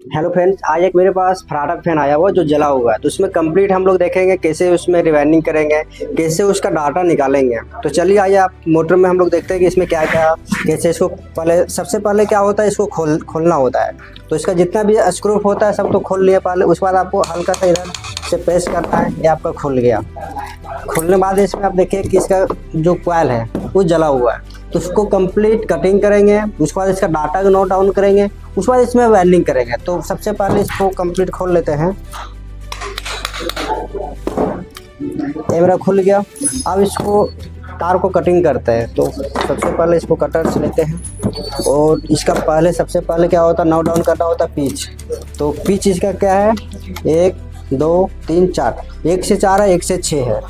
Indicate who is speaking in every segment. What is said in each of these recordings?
Speaker 1: Hello friends, आज एक मेरे पास फराटा फैन आया हुआ जो जला हुआ है। तो उसमें कंप्लीट हम लोग देखेंगे कैसे उसमें रिवाइंडिंग करेंगे, कैसे उसका डाटा निकालेंगे। तो चलिए आइए आप मोटर में हम लोग देखते हैं कि इसमें क्या क्या कैसे इसको पहले सबसे पहले क्या होता है, इसको खोलना होता है। तो इसका जितना भी स्क्रू होता है सब तो खोल लिया पहले, उसके बाद आपको हल्का सा इधर से प्रेस करना है, ये आपका खुल गया। खुलने बाद इसमें आप देखिए कि इसका जो कॉइल है वो जला हुआ है। तो उसको कंप्लीट कटिंग करेंगे, उसके बाद इसका डाटा को नोट डाउन करेंगे, उसके बाद इसमें वेल्डिंग करेंगे। तो सबसे पहले इसको कंप्लीट खोल लेते हैं। ये मेरा खुल गया। अब इसको तार को कटिंग करते हैं। तो सबसे पहले इसको कटर से लेते हैं और इसका पहले सबसे पहले क्या होता है, नोट डाउन करना होता है पिच। तो पिच इसका क्या है, 1 2 3 4, 1 से 4 है, 1 से 6 है।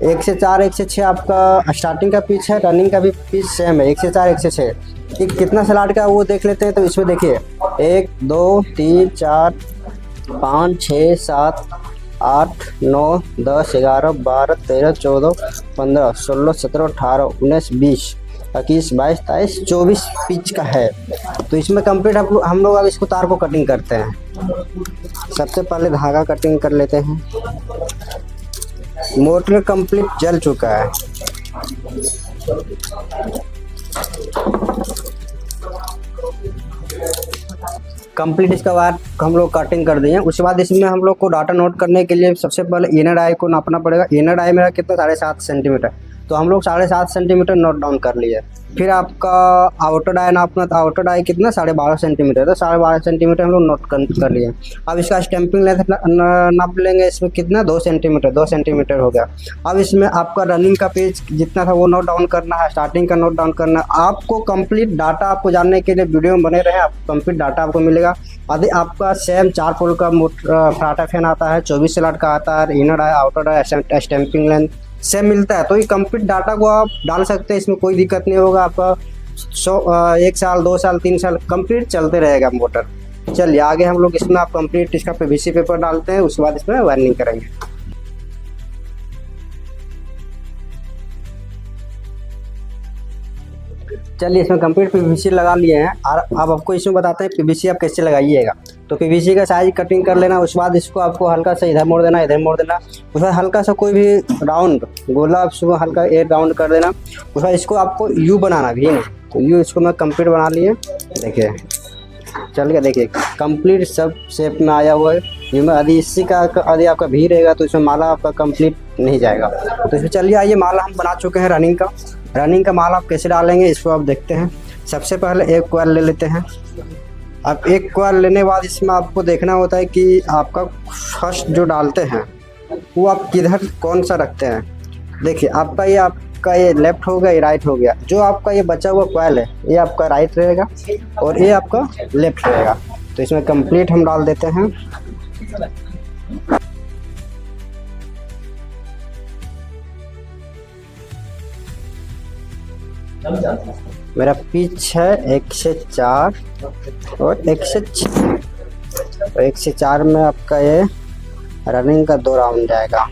Speaker 1: 1 से 4 1 से 6 आपका स्टार्टिंग का पिच है, रनिंग का भी पिच सेम है, 1 से 4 1 से 6। कि कितना स्लॉट का वो देख लेते हैं। तो इसमें देखिए 1 2 3 4 5 6 7 8 9 10 11 12 13 14 15 16 17 18 19 20 21 22 23 24 पिच का है। तो इसमें कंप्लीट हम लोग अब इसको तार को कटिंग करते हैं। सबसे पहले धागा कटिंग कर लेते हैं। मोटर कंप्लीट जल चुका है। कंप्लीट इसका बाद हम लोग कटिंग कर दिए। उसके बाद इसमें हम लोग को डाटा नोट करने के लिए सबसे पहले इनर आई को नापना पड़ेगा। इनर आई मेरा कितना 7.5 सेंटीमीटर, तो हम लोग 7.5 सेंटीमीटर नोट डाउन कर लिए। फिर आपका आउटर डाई नापना था। आउटर डाई कितना 12.5 सेंटीमीटर, तो 12.5 सेंटीमीटर हम लोग नोट कर लिए। अब इसका स्टैंपिंग लेंथ नाप लेंगे। इसमें कितना 2 सेंटीमीटर, 2 सेंटीमीटर हो गया। अब इसमें आपका रनिंग का पेज जितना था वो नोट डाउन करना है, स्टार्टिंग का नोट डाउन करना है। आपको कंप्लीट डाटा आपको जानने के लिए वीडियो में बने रहे, आप कंप्लीट डाटा आपको मिलेगा। यदि आपका सेम 4 पोल का फराटा फैन आता है, 24 स्लॉट का आता है, inner die outer die stamping length same मिलता है, तो ये कंप्लीट डाटा को आप डाल सकते हैं। इसमें कोई दिक्कत नहीं होगा। आपका 1 साल 2 साल 3 साल कंप्लीट चलते रहेगा मोटर। चलिए आगे हम लोग इसमें आप कंप्लीट इसका पीवीसी पेपर डालते हैं, उसके बाद इसमें वायरिंग करेंगे। चलिए इसमें कंप्लीट पीवीसी लगा लिए हैं और अब आपको इसमें बताते हैं पीवीसी आप कैसे लगाइएगा। तो पीवीसी का साइज कटिंग कर लेना। उसके बाद इसको आपको हल्का सा इधर मोड़ देना, इधर मोड़ देना। उसके बाद हल्का सा कोई भी राउंड गोला उसको हल्का एक राउंड कर देना। उसके बाद इसको आपको यू बनाना भी है। तो यू इसको मैं कंप्लीट बना लिए। देखिए चल गया, देखिए कंप्लीट सब शेप में आया हुआ है। यू में यदि इसी का यदि आपका भी रहेगा तो इसमें माला आपका कंप्लीट नहीं जाएगा। तो इसमें चलिए आइए, माला हम बना चुके हैं रनिंग का। रनिंग का माल आप कैसे डालेंगे इसको आप देखते हैं। सबसे पहले एक कॉइल ले लेते हैं। अब एक कॉइल लेने के बाद इसमें आपको देखना होता है कि आपका फर्स्ट जो डालते हैं वो आप किधर कौन सा रखते हैं। देखिए आपका ये लेफ्ट हो गया, ये राइट हो गया। जो आपका ये बचा हुआ कॉइल है ये आपका राइट रहेगा और ये आपका लेफ्ट रहेगा। तो इसमें कंप्लीट हम डाल देते हैं। मेरा पिच है 1 से 4 और 1 से 6। तो 1 से 4 में आपका ये रनिंग का 2 राउंड जाएगा।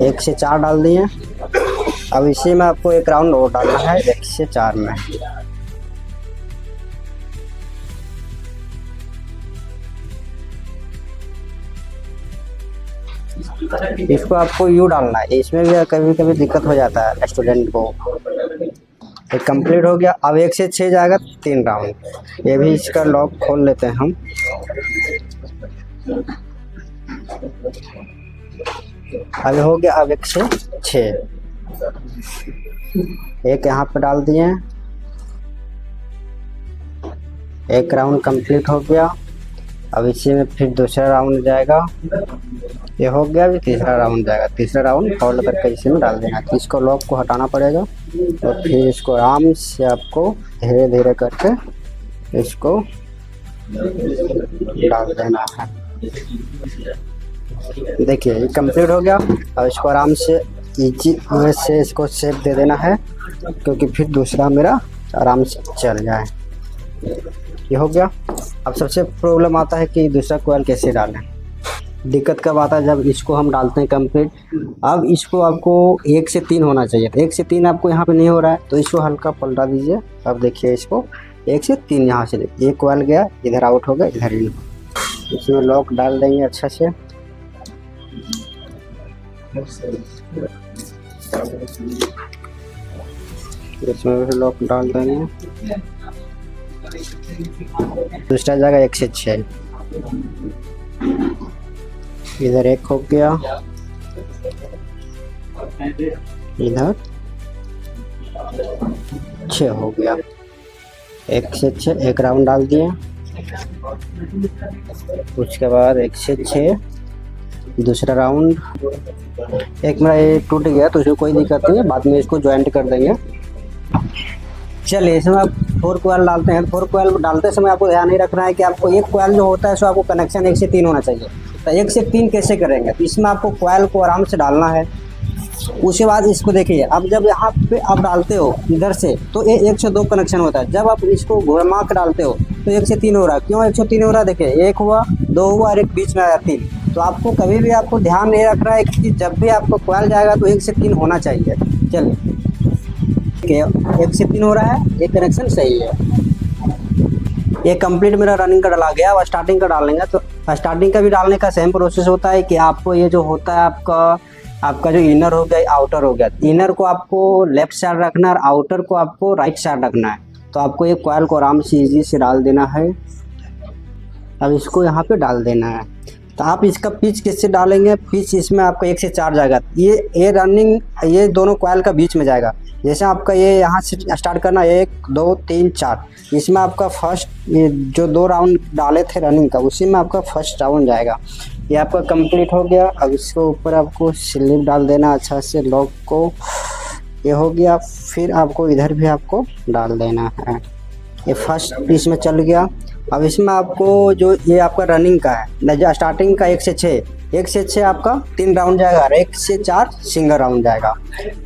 Speaker 1: एक से 4 डाल दिए। अब इसी में आपको 1 राउंड और डालना है 1 से 4 में। इसको आपको यू डालना है। इसमें भी कभी कभी दिक्कत हो जाता है स्टूडेंट को। एक कंप्लीट हो गया। अब 1 से 6 जाएगा 3 राउंड। ये भी इसका लॉक खोल लेते हैं हम। अब हो गया। अब 1 से 6 एक यहाँ पे डाल दिए। 1 राउंड कंप्लीट हो गया। अब इसी में फिर दूसरा राउंड जाएगा। ये हो गया। अभी तीसरा राउंड जाएगा। तीसरा राउंड फोल्ड करके इसी में डाल देना। तो इसको लॉक को हटाना पड़ेगा और फिर इसको आराम से आपको धीरे धीरे करके इसको डाल देना है। देखिए ये कंप्लीट हो गया। अब इसको आराम से इजी वे से इसको शेप दे देना है, क्योंकि फिर दूसरा मेरा आराम से चल जाए। ये हो गया। अब सबसे प्रॉब्लम आता है कि दूसरा कॉइल कैसे डालें। दिक्कत कब आता है, जब इसको हम डालते हैं कंप्लीट। अब इसको आपको 1 से 3 होना चाहिए, 1 से 3 आपको यहाँ पे नहीं हो रहा है तो इसको हल्का पलटा दीजिए। अब देखिए इसको 1 से 3 यहाँ से देखिए, 1 कॉइल गया, इधर आउट हो गया, इधर इन। इसमें लॉक डाल देंगे अच्छा से। इसमें भी लॉक डाल देंगे। दूसरा जगह 1 से 6, इधर 1 हो गया, इधर 6 हो गया। 1 से 6 एक राउंड डाल दिए। उसके बाद 1 से 6 दूसरा राउंड। एक मेरा ये टूट गया तो उसमें कोई दिक्कत नहीं है, बाद में इसको ज्वाइंट कर देंगे। चलिए इसमें आप 4 कॉइल डालते हैं। 4 कॉइल डालते समय आपको ध्यान नहीं रखना है कि आपको एक कॉइल जो होता है सो आपको कनेक्शन 1 से 3 होना चाहिए। तो 1 से 3 कैसे करेंगे, तो इसमें आपको कॉइल को आराम से डालना है। उसके बाद इसको देखिए, अब जब यहाँ पे आप डालते हो इधर से तो ये 1 से 2 कनेक्शन होता है। जब आप इसको घुमा के डालते हो तो 1 से 3 हो रहा है। क्यों 1 से 3 हो रहा है, देखिए 1 हुआ, 2 हुआ और एक बीच में आया 3। तो आपको कभी भी आपको ध्यान नहीं रख रहा है कि जब भी आपको कॉइल जाएगा तो 1 से 3 होना चाहिए। चलिए ठीक है, 1 से 3 हो रहा है, ये कनेक्शन सही है। ये कंप्लीट मेरा रनिंग का डाला गया। और स्टार्टिंग का डालेंगे तो स्टार्टिंग का भी डालने का सेम प्रोसेस होता है कि आपको ये जो होता है आपका जो इनर हो गया, आउटर हो गया। इनर को आपको लेफ्ट साइड रखना है और आउटर को आपको राइट साइड रखना है। तो आपको ये कॉइल को आराम से इजी से डाल देना है। अब इसको यहाँ पे डाल देना है। तो आप इसका पिच किससे डालेंगे, पिच इसमें आपका 1 से 4 जाएगा। ये रनिंग ये दोनों कॉइल का बीच में जाएगा। जैसे आपका ये यहाँ से स्टार्ट करना, 1 2 3 4, इसमें आपका फर्स्ट ये जो 2 राउंड डाले थे रनिंग का, उसी में आपका फर्स्ट राउंड जाएगा। ये आपका कंप्लीट हो गया। अब इसके ऊपर आपको स्लिप डाल देना अच्छा से, लॉक को। ये हो गया। फिर आपको इधर भी आपको डाल देना है। ये फर्स्ट पीस में चल गया। अब इसमें आपको जो ये आपका रनिंग का है, जो स्टार्टिंग का 1 से 6, 1 से 6 आपका 3 राउंड जाएगा और 1 से 4 सिंगल राउंड जाएगा।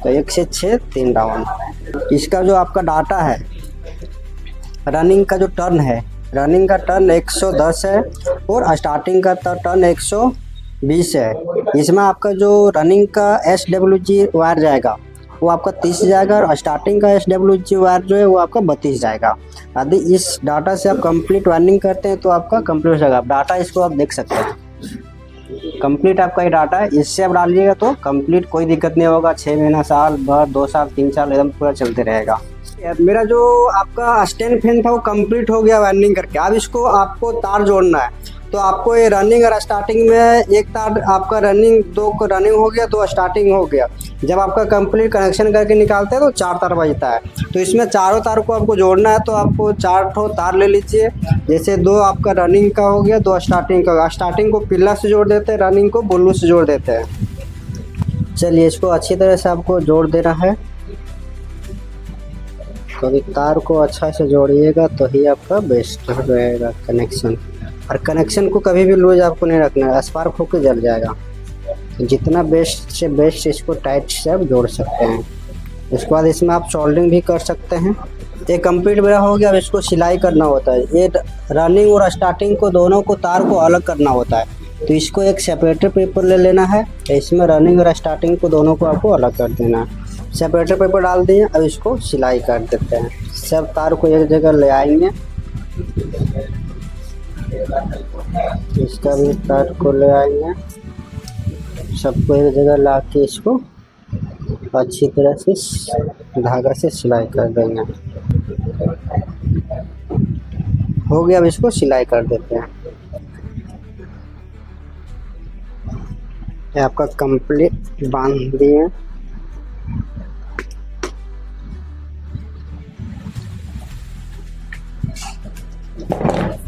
Speaker 1: तो 1 से 6 3 राउंड। इसका जो आपका डाटा है, रनिंग का जो टर्न है, रनिंग का टर्न 110 है और स्टार्टिंग का टर्न 120 है। इसमें आपका जो रनिंग का SWG वायर जाएगा वो आपका 30 जाएगा और स्टार्टिंग का SWG वायर जो है वो आपका 32 जाएगा। यदि इस डाटा से आप कंप्लीट रनिंग करते हैं तो आपका कंप्लीट हो जाएगा। डाटा इसको आप देख सकते हैं, कंप्लीट आपका ये डाटा है। इससे आप डालिएगा तो कंप्लीट कोई दिक्कत नहीं होगा। 6 महीना, साल भर, 2 साल, 3 साल एकदम पूरा चलते रहेगा। मेरा जो आपका स्टैंड फैन था वो कंप्लीट हो गया वायरिंग करके। अब इसको आपको तार जोड़ना है। तो आपको ये रनिंग और स्टार्टिंग में एक तार आपका रनिंग, 2 को रनिंग हो गया, 2 स्टार्टिंग हो गया। जब आपका कंप्लीट कनेक्शन करके निकालते हैं तो 4 तार बजता है। तो इसमें चारों तार को आपको जोड़ना है। तो आपको 4 ठो तार ले लीजिए। जैसे 2 आपका रनिंग का हो गया, 2 स्टार्टिंग का होगा। स्टार्टिंग को पिल्ला से जोड़ देते हैं, रनिंग को बुल्लू से जोड़ देते हैं। चलिए इसको अच्छी तरह से आपको जोड़ देना है। तो अभी तार को अच्छा से जोड़िएगा तो ही आपका बेस्ट रहेगा कनेक्शन। और कनेक्शन को कभी भी लूज आपको नहीं रखना है, स्पार्क होकर जल जाएगा। तो जितना बेस्ट से बेस्ट इसको टाइट से आप जोड़ सकते हैं। उसके बाद इसमें आप सोल्डरिंग भी कर सकते हैं। ये कंप्लीट मेरा हो गया। अब इसको सिलाई करना होता है। ये रनिंग और स्टार्टिंग को दोनों को तार को अलग करना होता है। तो इसको एक सेपरेटर पेपर ले लेना है। इसमें रनिंग और स्टार्टिंग को दोनों को आपको अलग कर देना है। सेपरेटर पेपर डाल दिए। अब इसको सिलाई कर देते हैं। सब तार को एक जगह ले आएंगे। इसका भी तार को ले आएंगे, सबको एक जगह ला के इसको अच्छी तरह से धागा से सिलाई कर देंगे। हो गया। अब इसको सिलाई कर देते हैं। ये आपका कंप्लीट बांध दिए।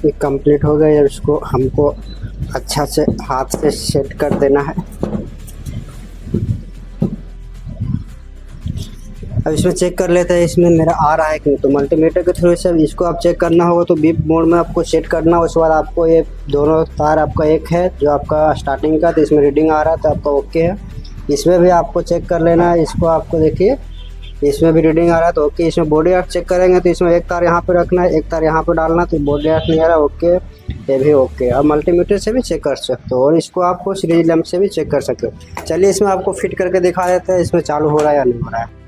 Speaker 1: ये कंप्लीट हो गया। इसको हमको अच्छा से हाथ से सेट कर देना है। अब इसमें चेक कर लेते हैं इसमें मेरा आ रहा है कि नहीं। तो मल्टीमीटर के थ्रू से इसको आप चेक करना होगा। तो बीप मोड में आपको सेट करना है। उसके बाद आपको ये दोनों तार आपका एक है जो आपका स्टार्टिंग का, तो इसमें रीडिंग आ रहा है तो आपका ओके है। इसमें भी आपको चेक कर लेना है। इसको आपको देखिए इसमें भी रीडिंग आ रहा है तो ओके। इसमें बॉडी अर्थ चेक करेंगे तो इसमें एक तार यहाँ पे रखना है, एक तार यहाँ पे डालना है, तो बॉडी अर्थ नहीं आ रहा, ओके ये भी ओके। अब मल्टीमीटर से भी चेक कर सकते हो और इसको आपको सीरीज लैंप से भी चेक कर सकते हो। चलिए इसमें आपको फिट करके दिखा देते हैं इसमें चालू हो रहा है या नहीं हो रहा है।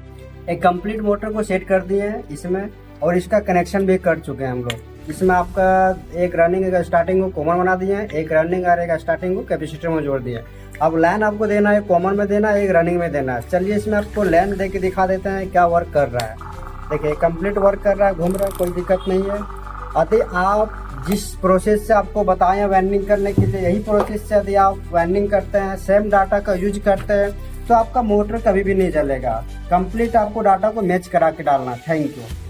Speaker 1: एक कंप्लीट मोटर को सेट कर दिए हैं इसमें और इसका कनेक्शन भी कर चुके हैं हम लोग। इसमें आपका एक रनिंग एक स्टार्टिंग को कॉमन बना दिए हैं, एक रनिंग और एक स्टार्टिंग को कैपेसिटर में जोड़ दिए। अब लाइन आपको देना है कॉमन में देना है, एक रनिंग में देना है। चलिए इसमें आपको लाइन दे के दिखा देते हैं क्या वर्क कर रहा है। देखिए कंप्लीट वर्क कर रहा है, घूम रहा है, कोई दिक्कत नहीं है। यदि आप जिस प्रोसेस से आपको बताएं वाइंडिंग करने के लिए, यही प्रोसेस से यदि आप वाइंडिंग करते हैं, सेम डाटा का यूज करते हैं, तो आपका मोटर कभी भी नहीं जलेगा। कंप्लीट आपको डाटा को मैच करा के डालना। Thank you.